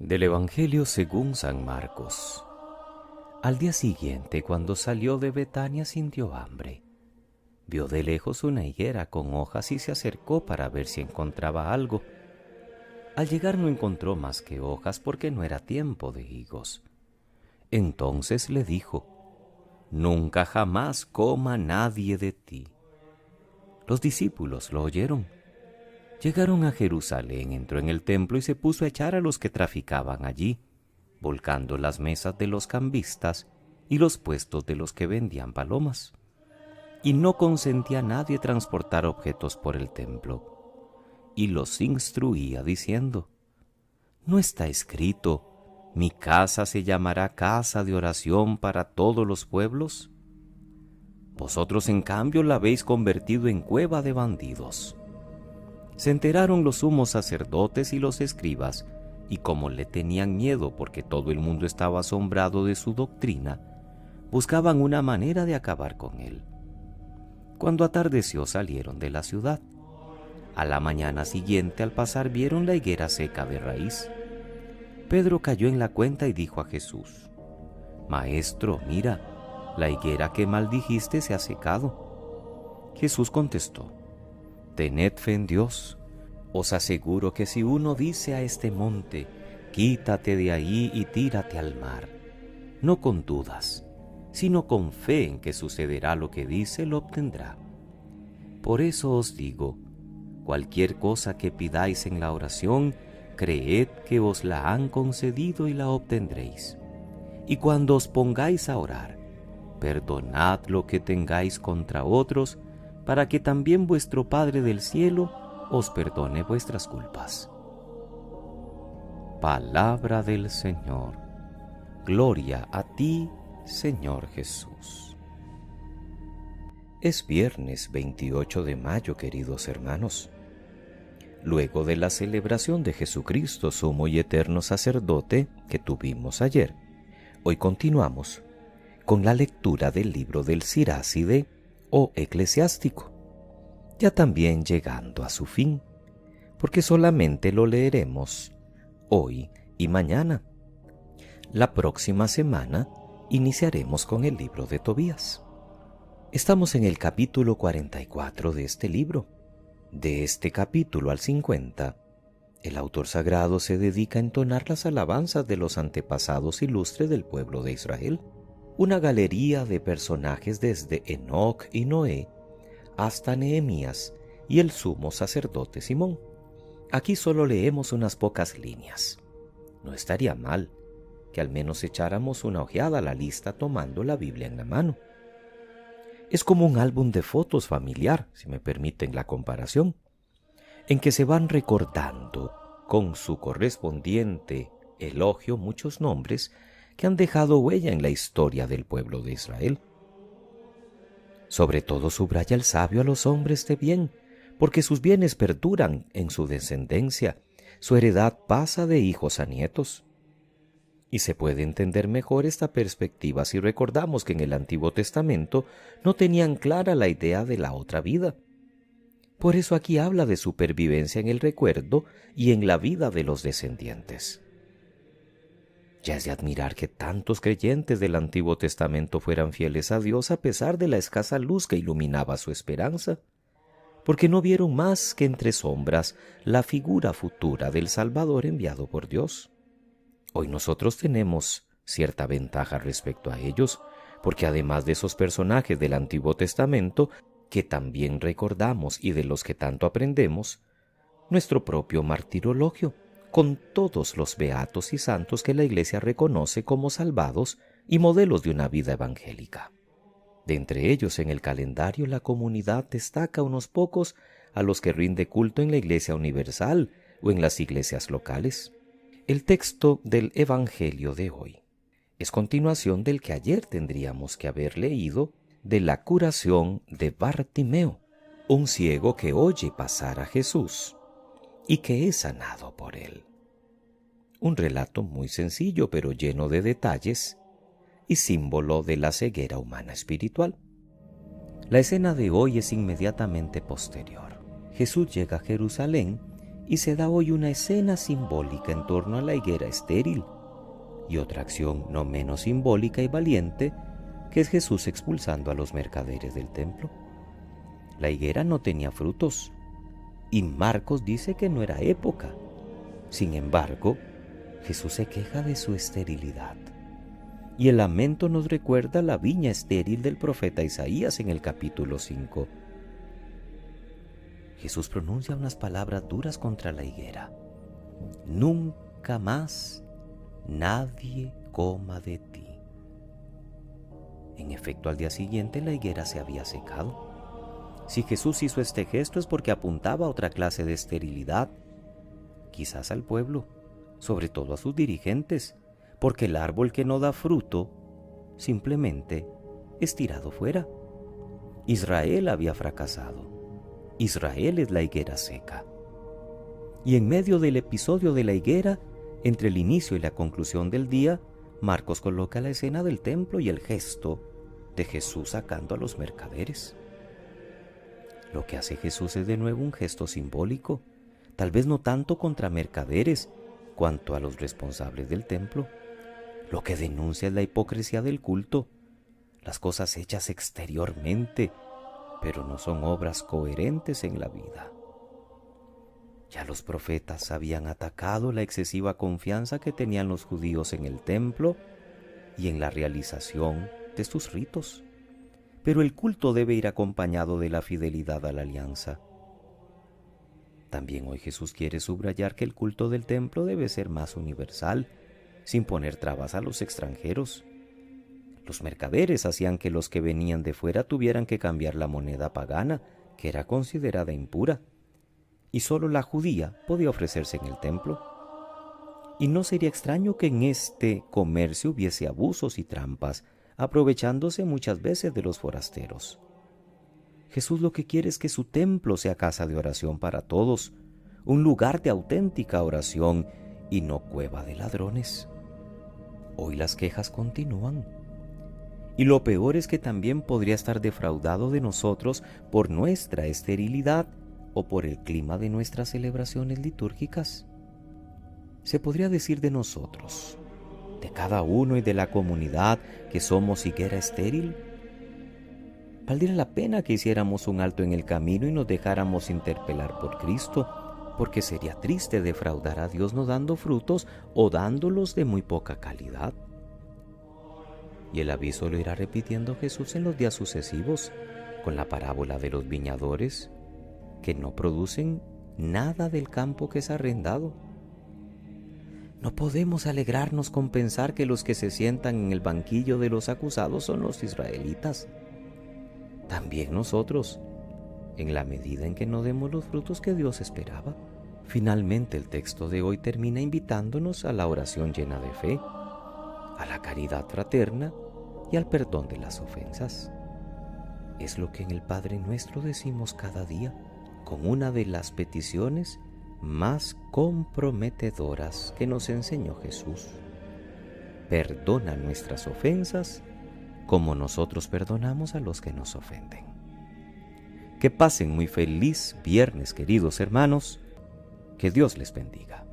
Del Evangelio según San Marcos. Al día siguiente, cuando salió de Betania, sintió hambre. Vio de lejos una higuera con hojas y se acercó para ver si encontraba algo. Al llegar no encontró más que hojas porque no era tiempo de higos. Entonces le dijo: «Nunca jamás coma nadie de ti». Los discípulos lo oyeron. Llegaron a Jerusalén, entró en el templo y se puso a echar a los que traficaban allí, volcando las mesas de los cambistas y los puestos de los que vendían palomas. Y no consentía a nadie transportar objetos por el templo. Y los instruía diciendo: «¿No está escrito: mi casa se llamará casa de oración para todos los pueblos? Vosotros en cambio la habéis convertido en cueva de bandidos». Se enteraron los sumos sacerdotes y los escribas, y como le tenían miedo porque todo el mundo estaba asombrado de su doctrina, buscaban una manera de acabar con él. Cuando atardeció salieron de la ciudad. A la mañana siguiente, al pasar, vieron la higuera seca de raíz. Pedro cayó en la cuenta y dijo a Jesús: «Maestro, mira, la higuera que maldijiste se ha secado». Jesús contestó: «Tened fe en Dios. Os aseguro que si uno dice a este monte: quítate de ahí y tírate al mar, no con dudas, sino con fe en que sucederá lo que dice, lo obtendrá. Por eso os digo, cualquier cosa que pidáis en la oración, creed que os la han concedido y la obtendréis. Y cuando os pongáis a orar, perdonad lo que tengáis contra otros, para que también vuestro Padre del cielo os perdone vuestras culpas». Palabra del Señor. Gloria a ti, Señor Jesús. Es viernes 28 de mayo, queridos hermanos. Luego de la celebración de Jesucristo, sumo y eterno sacerdote, que tuvimos ayer, hoy continuamos con la lectura del libro del Siráside o Eclesiástico, ya también llegando a su fin, porque solamente lo leeremos hoy y mañana. La próxima semana iniciaremos con el libro de Tobías. Estamos en el capítulo 44 de este libro. De este capítulo al 50, el autor sagrado se dedica a entonar las alabanzas de los antepasados ilustres del pueblo de Israel, una galería de personajes desde Enoc y Noé hasta Nehemías y el sumo sacerdote Simón. Aquí solo leemos unas pocas líneas. No estaría mal que al menos echáramos una ojeada a la lista tomando la Biblia en la mano. Es como un álbum de fotos familiar, si me permiten la comparación, en que se van recordando con su correspondiente elogio muchos nombres que han dejado huella en la historia del pueblo de Israel. Sobre todo subraya el sabio a los hombres de bien, porque sus bienes perduran en su descendencia, su heredad pasa de hijos a nietos. Y se puede entender mejor esta perspectiva si recordamos que en el Antiguo Testamento no tenían clara la idea de la otra vida. Por eso aquí habla de supervivencia en el recuerdo y en la vida de los descendientes. Ya es de admirar que tantos creyentes del Antiguo Testamento fueran fieles a Dios a pesar de la escasa luz que iluminaba su esperanza, porque no vieron más que entre sombras la figura futura del Salvador enviado por Dios. Hoy nosotros tenemos cierta ventaja respecto a ellos, porque además de esos personajes del Antiguo Testamento, que también recordamos y de los que tanto aprendemos, nuestro propio martirologio, con todos los beatos y santos que la Iglesia reconoce como salvados y modelos de una vida evangélica. De entre ellos en el calendario la comunidad destaca unos pocos a los que rinde culto en la Iglesia universal o en las iglesias locales. El texto del Evangelio de hoy es continuación del que ayer tendríamos que haber leído, de la curación de Bartimeo, un ciego que oye pasar a Jesús y que es sanado por él. Un relato muy sencillo pero lleno de detalles y símbolo de la ceguera humana espiritual. La escena de hoy es inmediatamente posterior. Jesús llega a Jerusalén y se da hoy una escena simbólica en torno a la higuera estéril, y otra acción no menos simbólica y valiente, que es Jesús expulsando a los mercaderes del templo. La higuera no tenía frutos, y Marcos dice que no era época. Sin embargo, Jesús se queja de su esterilidad. Y el lamento nos recuerda la viña estéril del profeta Isaías en el capítulo 5. Jesús pronuncia unas palabras duras contra la higuera. Nunca más nadie coma de ti. En efecto, al día siguiente la higuera se había secado. Si Jesús hizo este gesto es porque apuntaba a otra clase de esterilidad, quizás al pueblo, sobre todo a sus dirigentes, porque el árbol que no da fruto simplemente es tirado fuera. Israel había fracasado. Israel es la higuera seca. Y en medio del episodio de la higuera, entre el inicio y la conclusión del día, Marcos coloca la escena del templo y el gesto de Jesús sacando a los mercaderes. Lo que hace Jesús es de nuevo un gesto simbólico, tal vez no tanto contra mercaderes cuanto a los responsables del templo. Lo que denuncia es la hipocresía del culto, las cosas hechas exteriormente, pero no son obras coherentes en la vida. Ya los profetas habían atacado la excesiva confianza que tenían los judíos en el templo y en la realización de sus ritos. Pero el culto debe ir acompañado de la fidelidad a la alianza. También hoy Jesús quiere subrayar que el culto del templo debe ser más universal, sin poner trabas a los extranjeros. Los mercaderes hacían que los que venían de fuera tuvieran que cambiar la moneda pagana, que era considerada impura, y solo la judía podía ofrecerse en el templo. Y no sería extraño que en este comercio hubiese abusos y trampas, aprovechándose muchas veces de los forasteros. Jesús lo que quiere es que su templo sea casa de oración para todos, un lugar de auténtica oración y no cueva de ladrones. Hoy las quejas continúan. Y lo peor es que también podría estar defraudado de nosotros por nuestra esterilidad o por el clima de nuestras celebraciones litúrgicas. Se podría decir de nosotros, de cada uno y de la comunidad, que somos higuera estéril. Valdría la pena que hiciéramos un alto en el camino y nos dejáramos interpelar por Cristo, porque sería triste defraudar a Dios no dando frutos o dándolos de muy poca calidad. Y el aviso lo irá repitiendo Jesús en los días sucesivos, con la parábola de los viñadores, que no producen nada del campo que es arrendado. No podemos alegrarnos con pensar que los que se sientan en el banquillo de los acusados son los israelitas. También nosotros, en la medida en que no demos los frutos que Dios esperaba. Finalmente, el texto de hoy termina invitándonos a la oración llena de fe, a la caridad fraterna y al perdón de las ofensas. Es lo que en el Padre Nuestro decimos cada día, con una de las peticiones más comprometedoras que nos enseñó Jesús. Perdona nuestras ofensas como nosotros perdonamos a los que nos ofenden. Que pasen muy feliz viernes, queridos hermanos. Que Dios les bendiga.